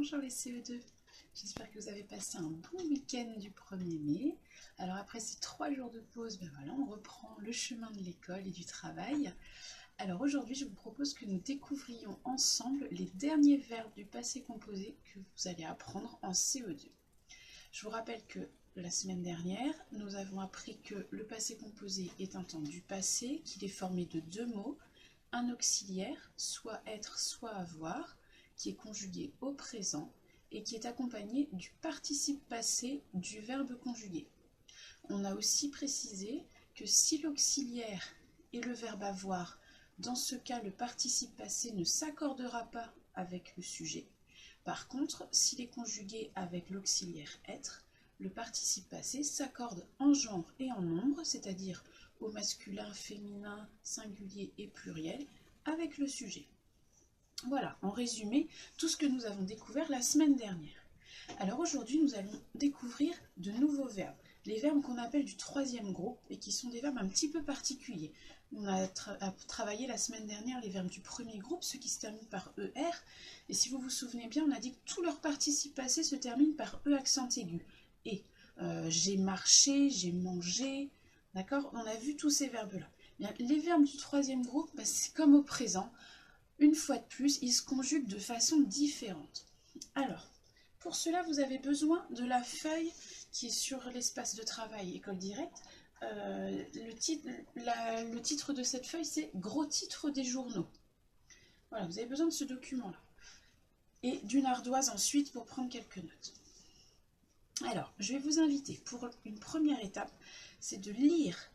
Bonjour les CE2, j'espère que vous avez passé un bon week-end du 1er mai. Alors après ces 3 jours de pause, ben voilà, on reprend le chemin de l'école et du travail. Alors aujourd'hui, je vous propose que nous découvrions ensemble les derniers verbes du passé composé que vous allez apprendre en CE2. Je vous rappelle que la semaine dernière, nous avons appris que le passé composé est un temps du passé, qu'il est formé de 2 mots, un auxiliaire, soit être, soit avoir, qui est conjugué au présent et qui est accompagné du participe passé du verbe conjugué. On a aussi précisé que si l'auxiliaire et le verbe avoir, dans ce cas le participe passé ne s'accordera pas avec le sujet. Par contre, s'il est conjugué avec l'auxiliaire être, le participe passé s'accorde en genre et en nombre, c'est-à-dire au masculin, féminin, singulier et pluriel, avec le sujet. Voilà, en résumé, tout ce que nous avons découvert la semaine dernière. Alors aujourd'hui, nous allons découvrir de nouveaux verbes, les verbes qu'on appelle du 3e groupe et qui sont des verbes un petit peu particuliers. On a travaillé la semaine dernière les verbes du 1er groupe, ceux qui se terminent par ER, et si vous vous souvenez bien, on a dit que tous leurs participes passés se terminent par E accent aigu. Et j'ai marché, j'ai mangé, d'accord? On a vu tous ces verbes-là. Les verbes du 3e groupe, c'est comme au présent. Une fois de plus, ils se conjuguent de façon différente. Alors, pour cela, vous avez besoin de la feuille qui est sur l'espace de travail École Directe. Le titre de cette feuille, c'est « Gros titres des journaux ». Voilà, vous avez besoin de ce document-là. Et d'une ardoise ensuite pour prendre quelques notes. Alors, je vais vous inviter pour une première étape, c'est de lire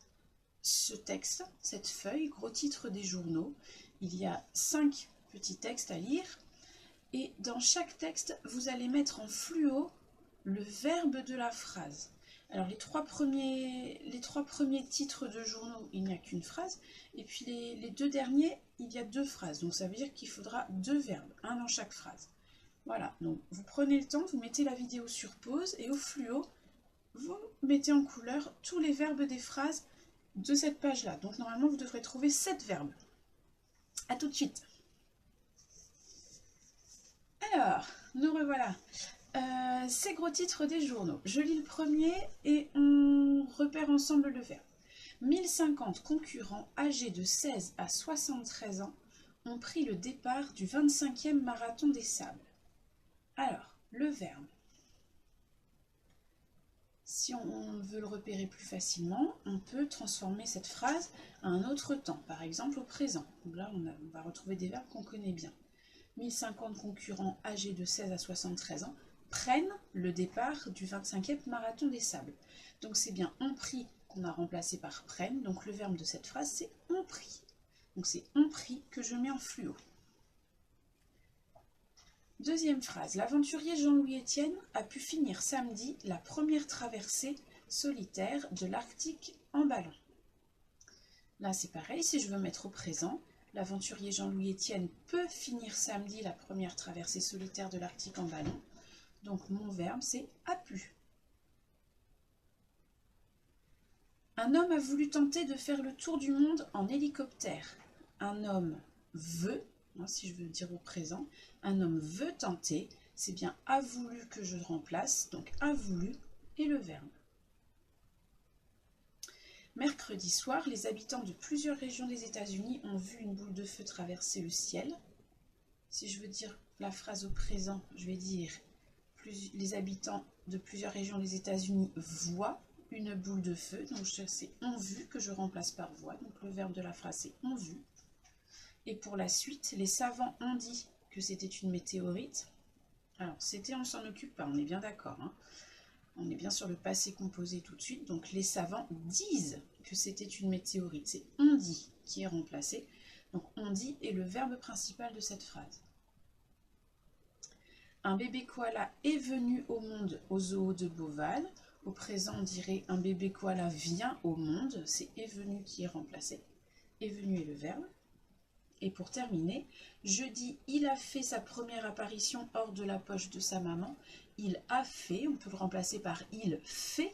ce texte, cette feuille, gros titres des journaux. Il y a 5 petits textes à lire et dans chaque texte, vous allez mettre en fluo le verbe de la phrase. Alors les trois premiers titres de journaux, il n'y a qu'une phrase et puis les 2 derniers, il y a 2 phrases. Donc ça veut dire qu'il faudra 2 verbes, un dans chaque phrase. Voilà, donc vous prenez le temps, vous mettez la vidéo sur pause et au fluo, vous mettez en couleur tous les verbes des phrases de cette page-là. Donc normalement, vous devrez trouver 7 verbes. A tout de suite. Alors, nous revoilà. Ces gros titres des journaux. Je lis le premier et on repère ensemble le verbe. 1050 concurrents âgés de 16 à 73 ans ont pris le départ du 25e marathon des sables. Alors, le verbe. Si on veut le repérer plus facilement, on peut transformer cette phrase à un autre temps, par exemple au présent. Donc là, on va retrouver des verbes qu'on connaît bien. 1050 concurrents âgés de 16 à 73 ans prennent le départ du 25e marathon des sables. Donc c'est bien ont pris qu'on a remplacé par prennent. Donc le verbe de cette phrase, c'est ont pris. Donc c'est ont pris que je mets en fluo. Deuxième phrase, l'aventurier Jean-Louis Étienne a pu finir samedi la première traversée solitaire de l'Arctique en ballon. Là c'est pareil, si je veux mettre au présent, l'aventurier Jean-Louis Étienne peut finir samedi la première traversée solitaire de l'Arctique en ballon. Donc mon verbe c'est a pu. Un homme a voulu tenter de faire le tour du monde en hélicoptère. Un homme veut, si je veux dire au présent, un homme veut tenter, c'est bien a voulu que je remplace, donc a voulu et le verbe. Mercredi soir, les habitants de plusieurs régions des États-Unis ont vu une boule de feu traverser le ciel. Si je veux dire la phrase au présent, je vais dire les habitants de plusieurs régions des États-Unis voient une boule de feu, donc c'est ont vu que je remplace par voit, donc le verbe de la phrase c'est ont vu. Et pour la suite, les savants ont dit que c'était une météorite. Alors, c'était, on ne s'en occupe pas, on est bien d'accord. Hein. On est bien sur le passé composé tout de suite. Donc, les savants disent que c'était une météorite. C'est on dit qui est remplacé. Donc, on dit est le verbe principal de cette phrase. Un bébé koala est venu au monde au zoo de Beauval. Au présent, on dirait un bébé koala vient au monde. C'est est venu qui est remplacé. Est venu est le verbe. Et pour terminer, jeudi, il a fait sa première apparition hors de la poche de sa maman. Il a fait, on peut le remplacer par il fait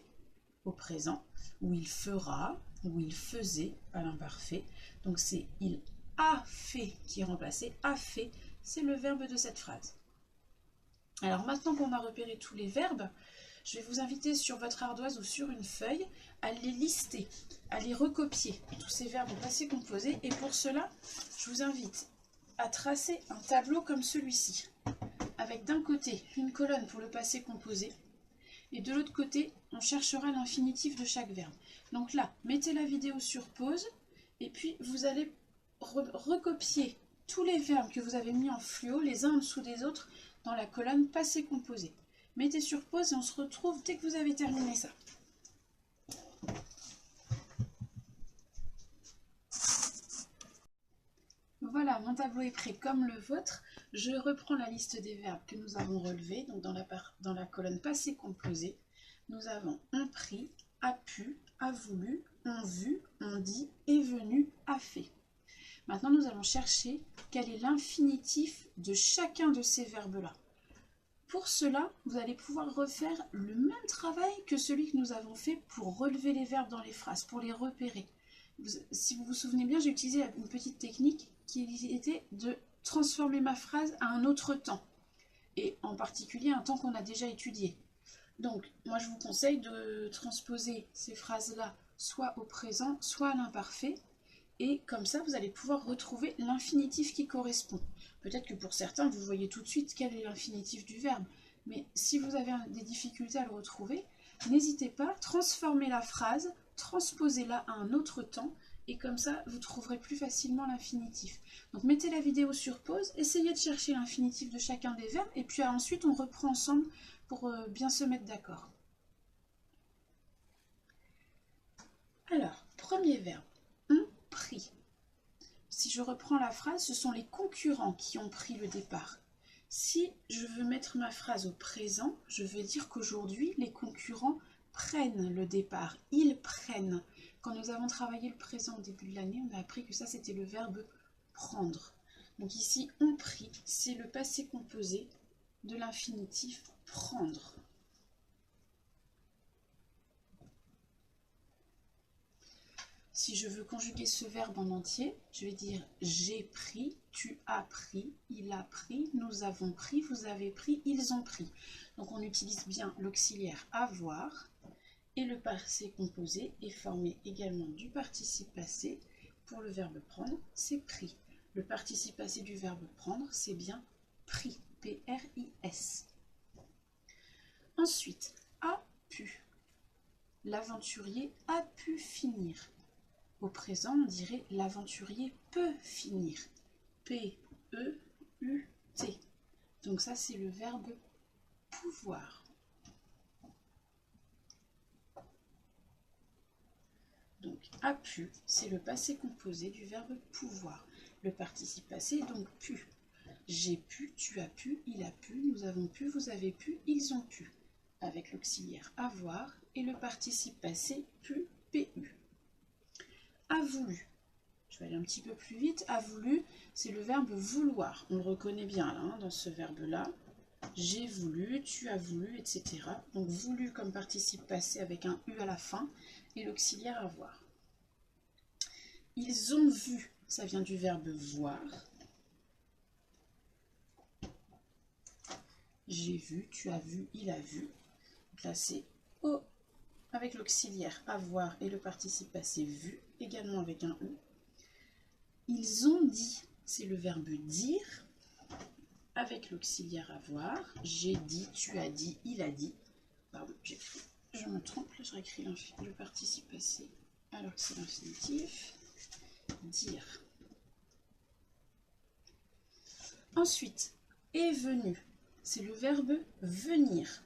au présent, ou il fera, ou il faisait à l'imparfait. Donc c'est il a fait qui est remplacé. A fait, c'est le verbe de cette phrase. Alors maintenant qu'on a repéré tous les verbes, je vais vous inviter sur votre ardoise ou sur une feuille à les lister, à les recopier, tous ces verbes au passé composé. Et pour cela, je vous invite à tracer un tableau comme celui-ci, avec d'un côté une colonne pour le passé composé, et de l'autre côté, on cherchera l'infinitif de chaque verbe. Donc là, mettez la vidéo sur pause, et puis vous allez recopier tous les verbes que vous avez mis en fluo, les uns en dessous des autres, dans la colonne passé composé. Mettez sur pause et on se retrouve dès que vous avez terminé ça. Voilà, mon tableau est prêt comme le vôtre. Je reprends la liste des verbes que nous avons relevés. Donc dans la colonne passé composé, nous avons ont pris, a pu, a voulu, ont vu, ont dit, est venu, a fait. Maintenant, nous allons chercher quel est l'infinitif de chacun de ces verbes-là. Pour cela, vous allez pouvoir refaire le même travail que celui que nous avons fait pour relever les verbes dans les phrases, pour les repérer. Si vous vous souvenez bien, j'ai utilisé une petite technique qui était de transformer ma phrase à un autre temps, et en particulier un temps qu'on a déjà étudié. Donc, moi je vous conseille de transposer ces phrases-là soit au présent, soit à l'imparfait, et comme ça, vous allez pouvoir retrouver l'infinitif qui correspond. Peut-être que pour certains, vous voyez tout de suite quel est l'infinitif du verbe. Mais si vous avez des difficultés à le retrouver, n'hésitez pas, transformez la phrase, transposez-la à un autre temps, et comme ça, vous trouverez plus facilement l'infinitif. Donc mettez la vidéo sur pause, essayez de chercher l'infinitif de chacun des verbes, et puis ensuite on reprend ensemble pour bien se mettre d'accord. Alors, premier verbe. Pris. Si je reprends la phrase, ce sont les concurrents qui ont pris le départ. Si je veux mettre ma phrase au présent, je veux dire qu'aujourd'hui, les concurrents prennent le départ. Ils prennent. Quand nous avons travaillé le présent au début de l'année, on a appris que ça, c'était le verbe prendre. Donc ici, ont pris, c'est le passé composé de l'infinitif prendre. Si je veux conjuguer ce verbe en entier, je vais dire j'ai pris, tu as pris, il a pris, nous avons pris, vous avez pris, ils ont pris. Donc on utilise bien l'auxiliaire avoir et le passé composé est formé également du participe passé. Pour le verbe prendre, c'est pris. Le participe passé du verbe prendre, c'est bien pris, P-R-I-S. Ensuite, a pu. L'aventurier a pu finir. Au présent, on dirait l'aventurier peut finir. P-E-U-T. Donc ça, c'est le verbe pouvoir. Donc, a pu, c'est le passé composé du verbe pouvoir. Le participe passé est donc pu. J'ai pu, tu as pu, il a pu, nous avons pu, vous avez pu, ils ont pu. Avec l'auxiliaire avoir et le participe passé pu, pu. A voulu. Je vais aller un petit peu plus vite. A voulu, c'est le verbe vouloir. On le reconnaît bien là, dans ce verbe-là. J'ai voulu, tu as voulu, etc. Donc voulu comme participe passé avec un U à la fin et l'auxiliaire avoir. Ils ont vu, ça vient du verbe voir. J'ai vu, tu as vu, il a vu. Donc là c'est O avec l'auxiliaire avoir et le participe passé vu, également avec un E. Ils ont dit, c'est le verbe dire, avec l'auxiliaire avoir. J'ai dit, tu as dit, il a dit. Pardon, je me trompe, je réécris le participe passé alors que c'est l'infinitif. Dire. Ensuite, est venu, c'est le verbe venir.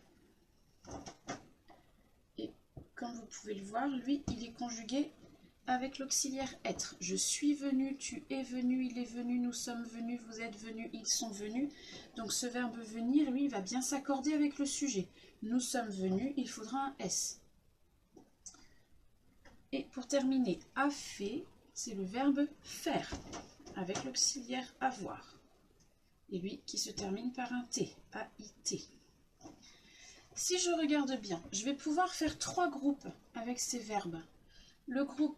Et comme vous pouvez le voir, lui, il est conjugué avec l'auxiliaire être. Je suis venu, tu es venu, il est venu, nous sommes venus, vous êtes venus, ils sont venus. Donc ce verbe venir, lui, va bien s'accorder avec le sujet. Nous sommes venus, il faudra un S. Et pour terminer, a fait, c'est le verbe faire, avec l'auxiliaire avoir. Et lui qui se termine par un T, A-I-T. Si je regarde bien, je vais pouvoir faire 3 groupes avec ces verbes. Le groupe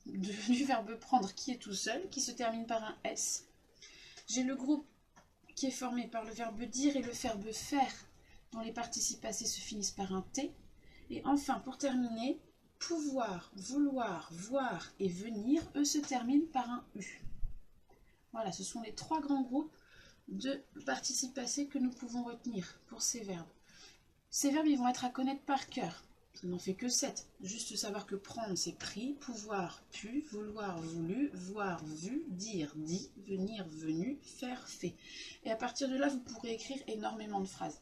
du verbe prendre qui est tout seul, qui se termine par un S. J'ai le groupe qui est formé par le verbe dire et le verbe faire, dont les participes passés se finissent par un T. Et enfin, pour terminer, pouvoir, vouloir, voir et venir, eux se terminent par un U. Voilà, ce sont les 3 grands groupes de participes passés que nous pouvons retenir pour ces verbes. Ces verbes, ils vont être à connaître par cœur. Ça n'en fait que 7. Juste savoir que prendre, c'est pris, pouvoir, pu, vouloir, voulu, voir, vu, dire, dit, venir, venu, faire, fait. Et à partir de là, vous pourrez écrire énormément de phrases.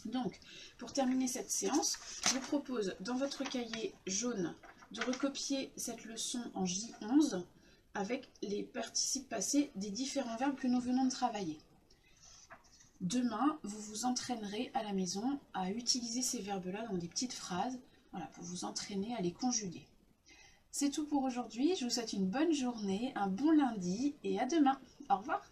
Donc, pour terminer cette séance, je vous propose dans votre cahier jaune de recopier cette leçon en J11 avec les participes passés des différents verbes que nous venons de travailler. Demain, vous vous entraînerez à la maison à utiliser ces verbes-là dans des petites phrases, voilà, pour vous entraîner à les conjuguer. C'est tout pour aujourd'hui, je vous souhaite une bonne journée, un bon lundi et à demain. Au revoir.